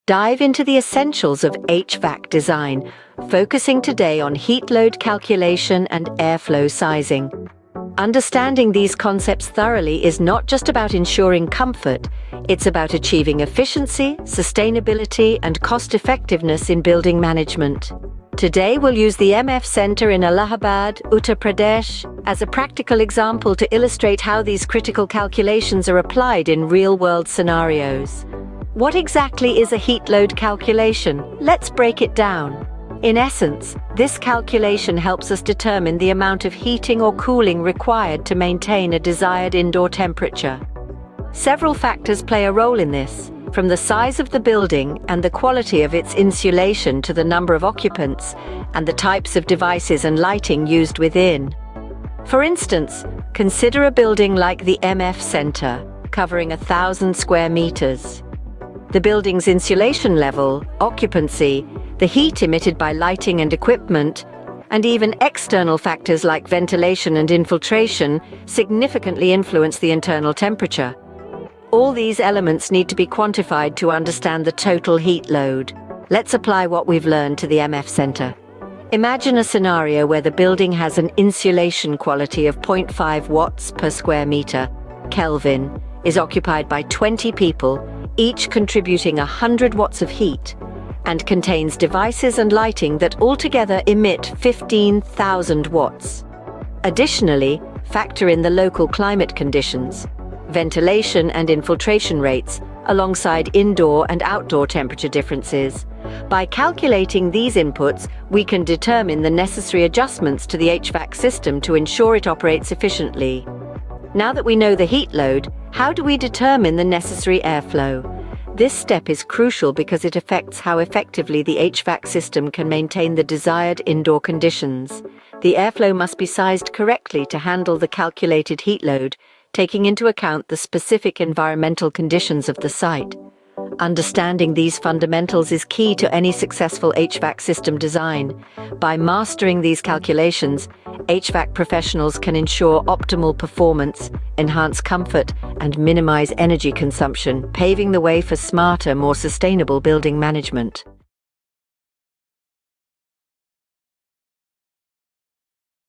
dive into the essentials of HVAC design, focusing today on heat load calculation and airflow sizing. Understanding these concepts thoroughly is not just about ensuring comfort, it's about achieving efficiency, sustainability, and cost-effectiveness in building management. Today we'll use the MF Center in Allahabad, Uttar Pradesh, as a practical example to illustrate how these critical calculations are applied in real-world scenarios. What exactly is a heat load calculation? Let's break it down. In essence, this calculation helps us determine the amount of heating or cooling required to maintain a desired indoor temperature. Several factors play a role in this, from the size of the building and the quality of its insulation to the number of occupants and the types of devices and lighting used within. For instance, consider a building like the MF Center, covering 1,000 square meters. The building's insulation level, occupancy, the heat emitted by lighting and equipment, and even external factors like ventilation and infiltration significantly influence the internal temperature. All these elements need to be quantified to understand the total heat load. Let's apply what we've learned to the MF Center. Imagine a scenario where the building has an insulation quality of 0.5 watts per square meter, Kelvin, is occupied by 20 people, each contributing 100 watts of heat, and contains devices and lighting that altogether emit 15,000 watts. Additionally, factor in the local climate conditions, ventilation and infiltration rates, alongside indoor and outdoor temperature differences. By calculating these inputs, we can determine the necessary adjustments to the HVAC system to ensure it operates efficiently. Now that we know the heat load, how do we determine the necessary airflow? This step is crucial because it affects how effectively the HVAC system can maintain the desired indoor conditions. The airflow must be sized correctly to handle the calculated heat load, taking into account the specific environmental conditions of the site. Understanding these fundamentals is key to any successful HVAC system design. By mastering these calculations, HVAC professionals can ensure optimal performance, enhance comfort, and minimize energy consumption, paving the way for smarter, more sustainable building management.